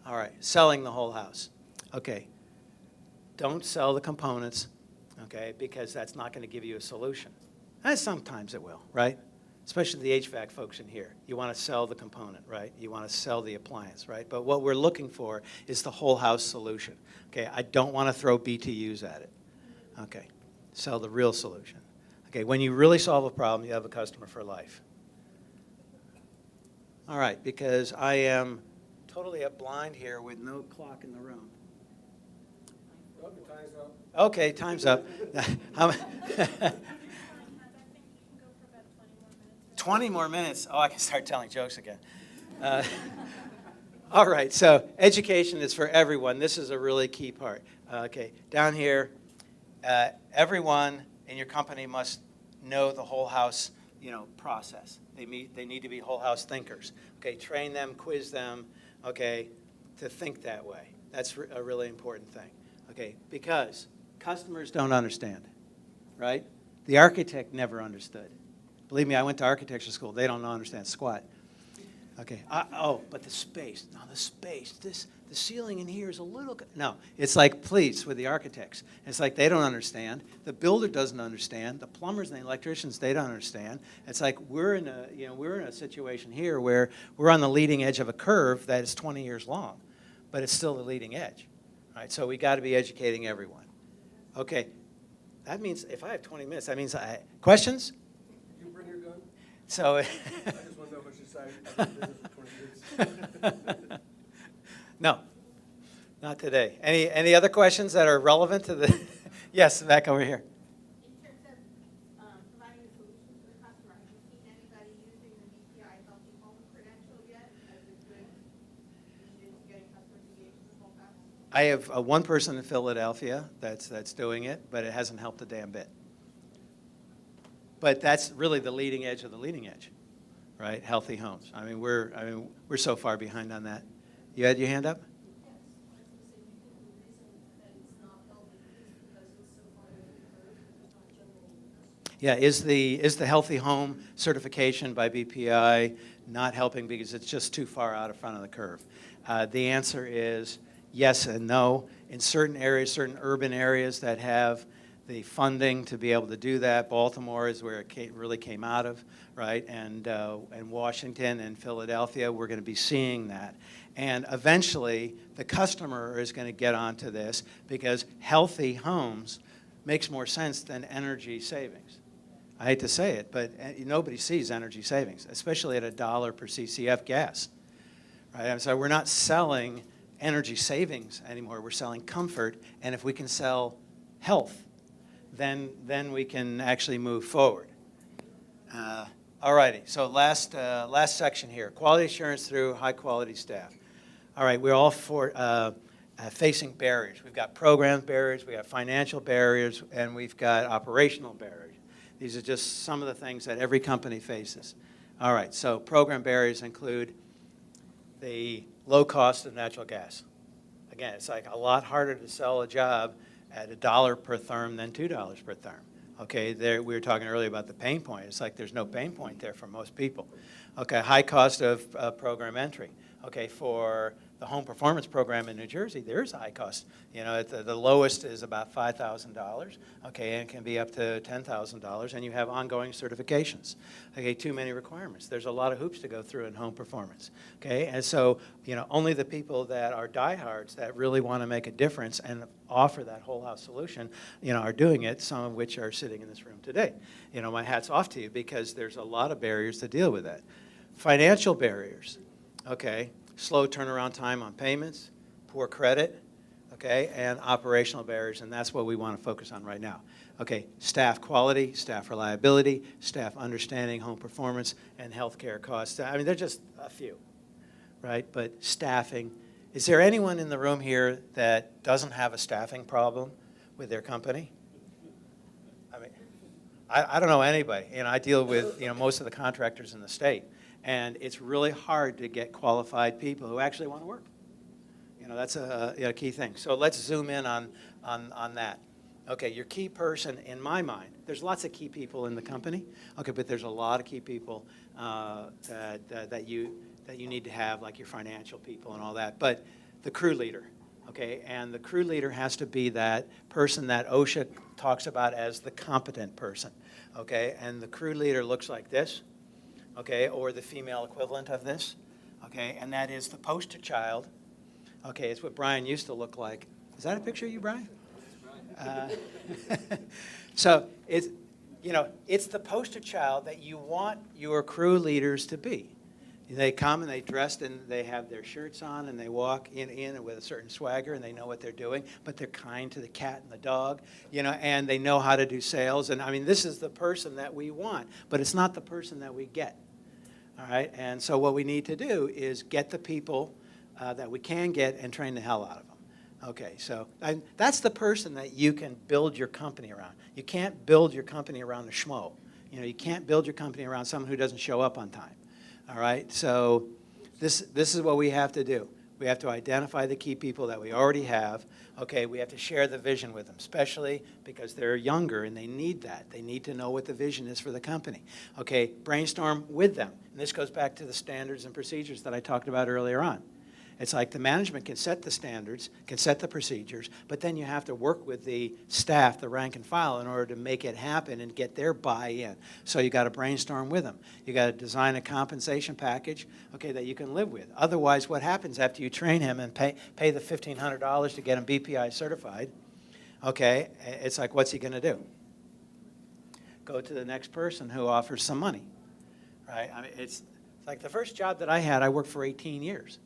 All right, selling the whole house. Okay, don't sell the components, okay, because that's not going to give you a solution. And sometimes it will, right? Especially the HVAC folks in here. You want to sell the component, right? You want to sell the appliance, right? But what we're looking for is the whole house solution. Okay, I don't want to throw BTUs at it. Okay, sell the real solution. Okay, when you really solve a problem, you have a customer for life. All right, because I am totally blind here with no clock in the room. Time's up. Okay, time's up. 20 more minutes. Oh, I can start telling jokes again. All right, so education is for everyone. This is a really key part. Okay, down here, everyone in your company must know the whole house, process. They need to be whole house thinkers. Okay, train them, quiz them, okay, to think that way. That's a really important thing. Okay, because customers don't understand, right? The architect never understood. Believe me, I went to architecture school. They don't understand squat. Okay. But the space. No, the space. The ceiling in here is a little. No, it's like, please, with the architects. It's like they don't understand. The builder doesn't understand. The plumbers and the electricians, they don't understand. It's like we're in a situation here where we're on the leading edge of a curve that is 20 years long, but it's still the leading edge. All right. So we got to be educating everyone. Okay. That means if I have 20 minutes, that means questions. So, I just want to know how much you say I've been business for 20 years. No, not today. Any other questions that are relevant to the? Yes, back over here. In terms of providing a solution to the customer, have you seen anybody using the BPI Healthy Home credential yet as a good means of getting customers engaged in the whole house? I have one person in Philadelphia that's doing it, but it hasn't helped a damn bit. But that's really the leading edge of the leading edge, right? Healthy homes. I mean, we're so far behind on that. You had your hand up? Yes, I was going to say, do you think the reason that it's not helping is because it's so far ahead of the curve that it's not generating customers? Yeah, is the Healthy Home certification by BPI not helping because it's just too far out in front of the curve? The answer is yes and no. In certain areas, certain urban areas that have the funding to be able to do that. Baltimore is where it really came out of, right? And Washington and Philadelphia, we're going to be seeing that. And eventually, the customer is going to get onto this because healthy homes makes more sense than energy savings. I hate to say it, but nobody sees energy savings, especially at $1 per CCF gas, right? And so we're not selling energy savings anymore. We're selling comfort, and if we can sell health, then we can actually move forward. All righty, so last section here, quality assurance through high quality staff. All right, we're all facing barriers. We've got program barriers, we have financial barriers, and we've got operational barriers. These are just some of the things that every company faces. All right, so program barriers include the low cost of natural gas. Again, it's like a lot harder to sell a job at $1 per therm than $2 per therm. Okay, we were talking earlier about the pain point. It's like there's no pain point there for most people. Okay, high cost of program entry. Okay, for the home performance program in New Jersey, there's a high cost. The lowest is about $5,000. Okay, and it can be up to $10,000, and you have ongoing certifications. Okay, too many requirements. There's a lot of hoops to go through in home performance. Okay, and so only the people that are diehards that really want to make a difference and offer that whole house solution, are doing it. Some of which are sitting in this room today. My hat's off to you because there's a lot of barriers to deal with that. Financial barriers. Okay, slow turnaround time on payments, poor credit, okay, and operational barriers, and that's what we want to focus on right now. Okay, staff quality, staff reliability, staff understanding home performance, and healthcare costs. I mean, they're just a few, right? But staffing. Is there anyone in the room here that doesn't have a staffing problem with their company? I mean, I don't know anybody. I deal with most of the contractors in the state. And it's really hard to get qualified people who actually want to work. That's a key thing. So let's zoom in on that. Okay, your key person, in my mind, there's lots of key people in the company. Okay, but there's a lot of key people that you need to have, like your financial people and all that. But the crew leader, okay? And the crew leader has to be that person that OSHA talks about as the competent person, okay? And the crew leader looks like this, okay, or the female equivalent of this, okay? And that is the poster child, okay? It's what Brian used to look like. Is that a picture of you, Brian? So it's, you know, it's the poster child that you want your crew leaders to be. They come and they dressed and they have their shirts on and they walk in with a certain swagger and they know what they're doing, but they're kind to the cat and the dog, you know, and they know how to do sales. And I mean, this is the person that we want, but it's not the person that we get. All right, and so what we need to do is get the people that we can get and train the hell out of them. Okay, so that's the person that you can build your company around. You can't build your company around a schmo. You know, you can't build your company around someone who doesn't show up on time. All right, so this is what we have to do. We have to identify the key people that we already have. Okay, we have to share the vision with them, especially because they're younger and they need that. They need to know what the vision is for the company. Okay, brainstorm with them. And this goes back to the standards and procedures that I talked about earlier on. It's like the management can set the standards, can set the procedures, but then you have to work with the staff, the rank and file, in order to make it happen and get their buy-in. So you got to brainstorm with them. You got to design a compensation package, okay, that you can live with. Otherwise, what happens after you train him and pay the $1,500 to get him BPI certified? Okay, it's like, what's he going to do? Go to the next person who offers some money, right? I mean, it's like the first job that I had, I worked for 18 years.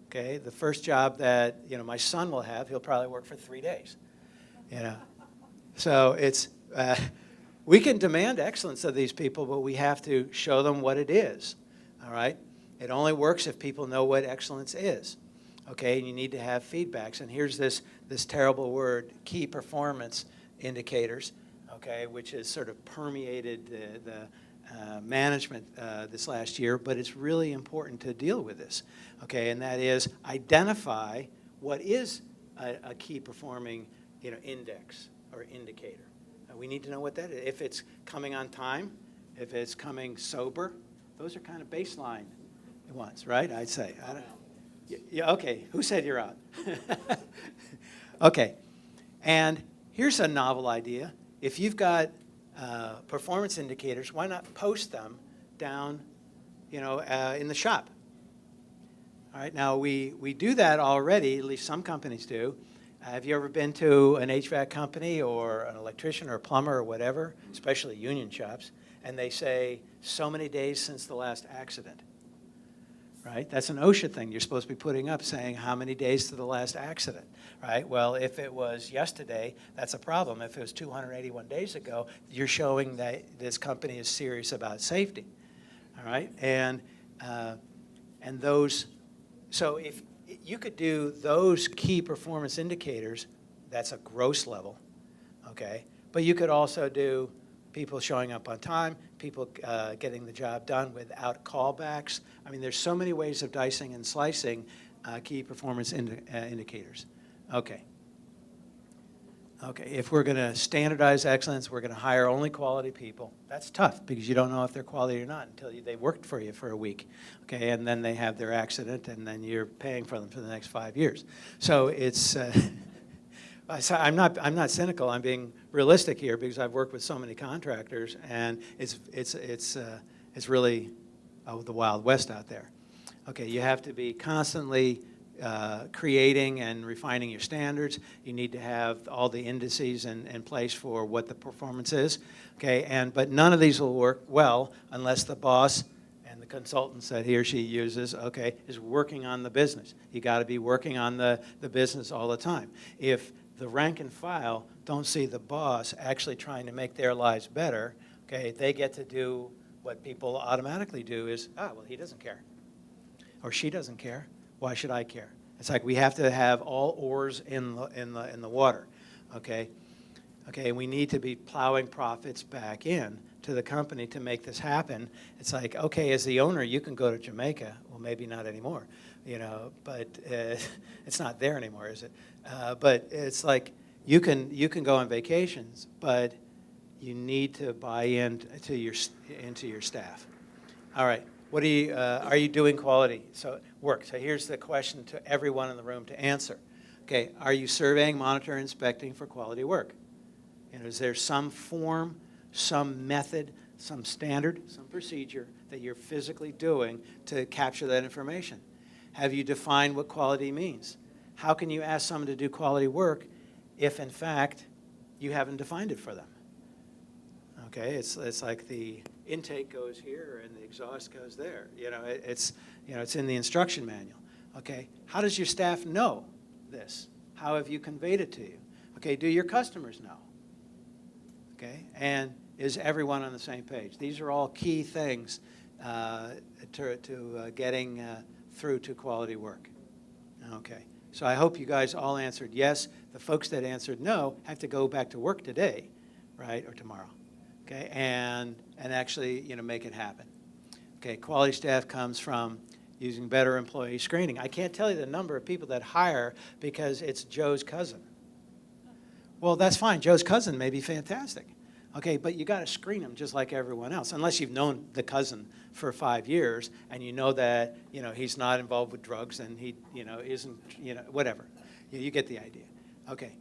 Okay, the first job that, you know, my son will have, he'll probably work for 3 days. You know, so it's we can demand excellence of these people, but we have to show them what it is. All right, it only works if people know what excellence is. Okay, and you need to have feedbacks. And here's this terrible word, key performance indicators. Okay, which has sort of permeated the management this last year, but it's really important to deal with this, okay? And that is identify what is a key performing, you know, index or indicator. We need to know what that is. If it's coming on time, if it's coming sober, those are kind of baseline ones, right? I'd say. I don't, yeah, okay. Who said you're out? Okay. And here's a novel idea. If you've got performance indicators, why not post them down, you know, in the shop? All right, now we do that already, at least some companies do. Have you ever been to an HVAC company or an electrician or a plumber or whatever, especially union shops, and they say, so many days since the last accident? Right? That's an OSHA thing. You're supposed to be putting up saying how many days to the last accident, right? Well, if it was yesterday, that's a problem. If it was 281 days ago, you're showing that this company is serious about safety, all right? And those, so if you could do those key performance indicators, that's a gross level, okay? But you could also do people showing up on time, people getting the job done without callbacks. I mean, there's so many ways of dicing and slicing key performance indicators. Okay. Okay, if we're going to standardize excellence, we're going to hire only quality people. That's tough because you don't know if they're quality or not until they worked for you for a week. Okay, and then they have their accident, and then you're paying for them for the next 5 years. So it's I'm not cynical. I'm being realistic here because I've worked with so many contractors, and it's really the Wild West out there. Okay, you have to be constantly creating and refining your standards. You need to have all the indices in place for what the performance is. Okay, but none of these will work well unless the boss and the consultants that he or she uses, okay, is working on the business. You got to be working on the business all the time. If the rank and file don't see the boss actually trying to make their lives better, okay, they get to do what people automatically do is, well, he doesn't care. Or she doesn't care. Why should I care? It's like we have to have all oars in the water, okay? Okay, and we need to be plowing profits back in to the company to make this happen. It's like, okay, as the owner, you can go to Jamaica. Well, maybe not anymore, you know, but it's not there anymore, is it? But it's like you can go on vacations, but you need to buy into your staff. All right, What are you doing quality work? So here's the question to everyone in the room to answer. Okay, are you surveying, monitoring, inspecting for quality work? You know, is there some form, some method, some standard, some procedure that you're physically doing to capture that information? Have you defined what quality means? How can you ask someone to do quality work if, in fact, you haven't defined it for them? Okay, it's like the intake goes here and the exhaust goes there. You know, it's in the instruction manual. Okay, how does your staff know this? How have you conveyed it to you? Okay, do your customers know? Okay, and is everyone on the same page? These are all key things to getting through to quality work. Okay, so I hope you guys all answered yes. The folks that answered no have to go back to work today, right, or tomorrow. Okay, and actually, make it happen. Okay, quality staff comes from using better employee screening. I can't tell you the number of people that hire because it's Joe's cousin. Well, that's fine. Joe's cousin may be fantastic. Okay, but you got to screen them just like everyone else, unless you've known the cousin for 5 years and you know that he's not involved with drugs and he isn't whatever. You get the idea. Okay,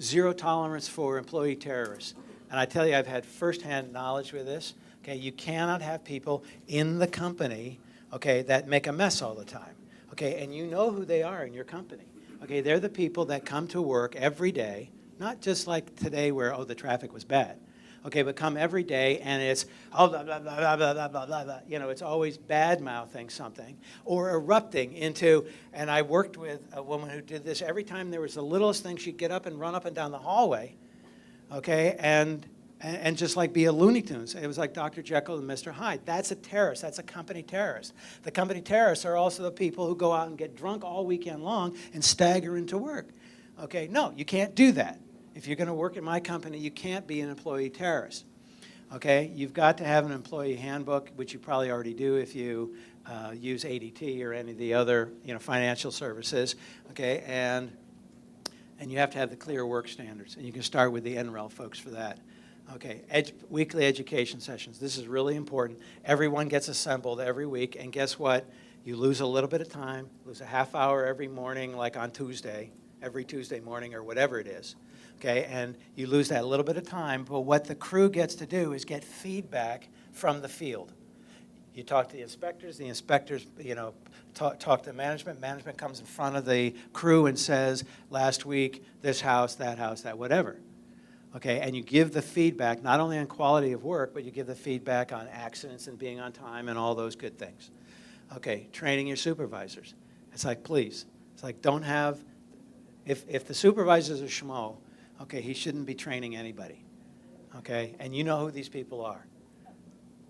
zero tolerance for employee terrorists. And I tell you, I've had firsthand knowledge with this. Okay, you cannot have people in the company, okay, that make a mess all the time. Okay, and you know who they are in your company. Okay, they're the people that come to work every day, not just like today where, the traffic was bad. Okay, but come every day and it's, blah, blah, blah, blah, blah, blah, blah, blah. It's always bad-mouthing something or erupting into, and I worked with a woman who did this. Every time there was the littlest thing, she'd get up and run up and down the hallway. Okay, and just like be a Looney Tunes. It was like Dr. Jekyll and Mr. Hyde. That's a terrorist. That's a company terrorist. The company terrorists are also the people who go out and get drunk all weekend long and stagger into work. Okay, no, you can't do that. If you're going to work at my company, you can't be an employee terrorist. Okay, you've got to have an employee handbook, which you probably already do if you use ADT or any of the other financial services. Okay, and you have to have the clear work standards. And you can start with the NREL folks for that. Okay, weekly education sessions. This is really important. Everyone gets assembled every week, and guess what? You lose a little bit of time, lose a half hour every morning, like on Tuesday, every Tuesday morning or whatever it is. Okay, and you lose that little bit of time, but what the crew gets to do is get feedback from the field. You talk to the inspectors, talk to management. Management comes in front of the crew and says, last week, this house, that, whatever. Okay, and you give the feedback, not only on quality of work, but you give the feedback on accidents and being on time and all those good things. Okay, training your supervisors. It's like, please, it's like don't have, if the supervisor's a schmo, okay, he shouldn't be training anybody. Okay, and you know who these people are.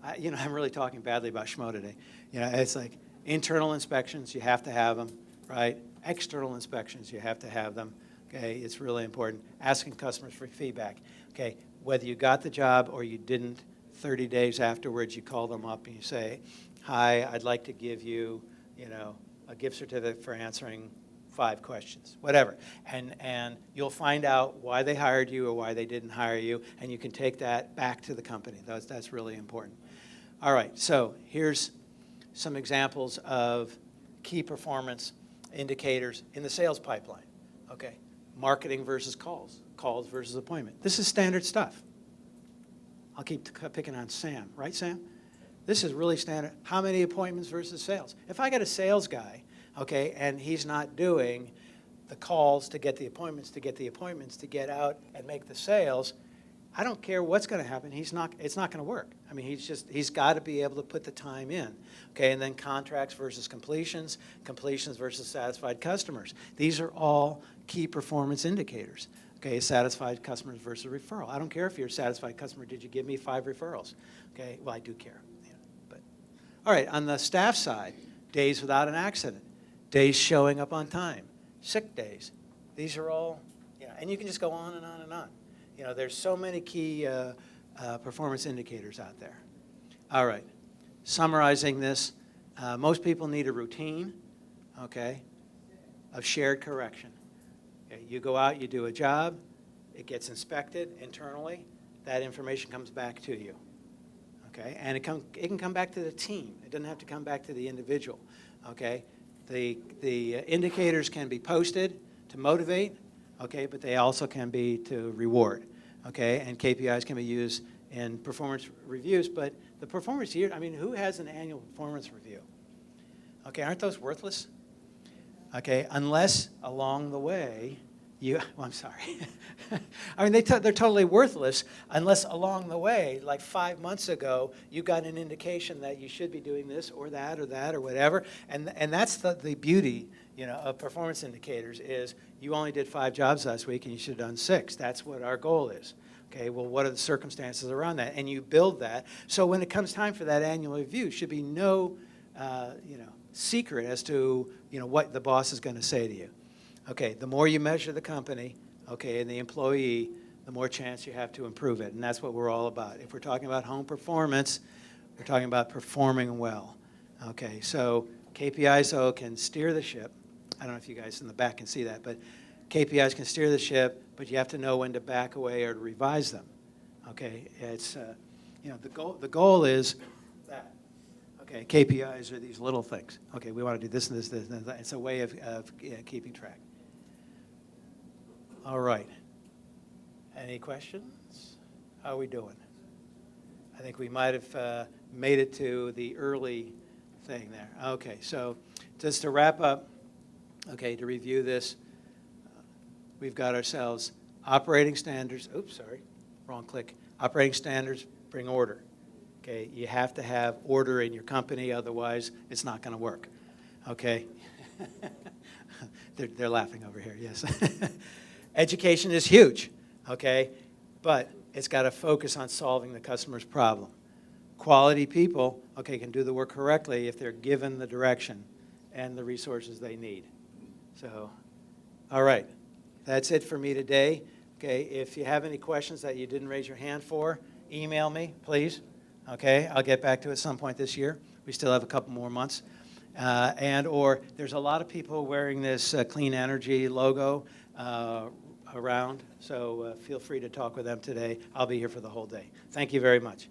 I'm really talking badly about schmo today. It's like internal inspections, you have to have them, right? External inspections, you have to have them. Okay, it's really important. Asking customers for feedback. Okay, whether you got the job or you didn't, 30 days afterwards, you call them up and you say, hi, I'd like to give you, a gift certificate for answering 5 questions, whatever. And you'll find out why they hired you or why they didn't hire you, and you can take that back to the company. That's really important. All right, so here's some examples of key performance indicators in the sales pipeline. Okay, marketing versus calls versus appointment. This is standard stuff. I'll keep picking on Sam, right, Sam? This is really standard. How many appointments versus sales? If I got a sales guy, okay, and he's not doing the calls to get the appointments, to get out and make the sales, I don't care what's going to happen. It's not going to work. I mean, he's got to be able to put the time in. Okay, and then contracts versus completions versus satisfied customers. These are all key performance indicators. Okay, satisfied customers versus referral. I don't care if you're a satisfied customer. Did you give me 5 referrals? Okay, well, I do care. But all right, on the staff side, days without an accident, days showing up on time, sick days. These are all, and you can just go on and on and on. There's so many key performance indicators out there. All right, summarizing this, most people need a routine, okay, of shared correction. Okay, you go out, you do a job, it gets inspected internally, that information comes back to you. okay? And it can come back to the team. It doesn't have to come back to the individual, okay? The indicators can be posted to motivate, okay, but they also can be to reward, okay? And KPIs can be used in performance reviews, but the performance year, I mean, who has an annual performance review? Okay, aren't those worthless? Okay, unless along the way, I'm sorry. I mean, they're totally worthless unless along the way, like 5 months ago, you got an indication that you should be doing this or that or whatever. And that's the beauty, of performance indicators is you only did 5 jobs last week and you should have done 6. That's what our goal is. Okay, well, what are the circumstances around that? And you build that. So when it comes time for that annual review, should be no, secret as to, what the boss is going to say to you. Okay, the more you measure the company, okay, and the employee, the more chance you have to improve it. And that's what we're all about. If we're talking about home performance, we're talking about performing well. Okay, so KPIs, though, can steer the ship. I don't know if you guys in the back can see that, but KPIs can steer the ship, but you have to know when to back away or to revise them. Okay, it's, the goal is that. Okay, KPIs are these little things. Okay, we want to do this and this, and that. It's a way of keeping track. All right. Any questions? How are we doing? I think we might have made it to the early thing there. Okay, so just to wrap up, okay, to review this, we've got ourselves operating standards. Oops, sorry, wrong click. Operating standards bring order. Okay, you have to have order in your company, otherwise it's not going to work. Okay, they're laughing over here. Yes, education is huge. Okay, but it's got to focus on solving the customer's problem. Quality people, okay, can do the work correctly if they're given the direction and the resources they need. So, all right, that's it for me today. Okay, if you have any questions that you didn't raise your hand for, email me, please. Okay, I'll get back to it at some point this year. We still have a couple more months. Or there's a lot of people wearing this clean energy logo around, so feel free to talk with them today. I'll be here for the whole day. Thank you very much.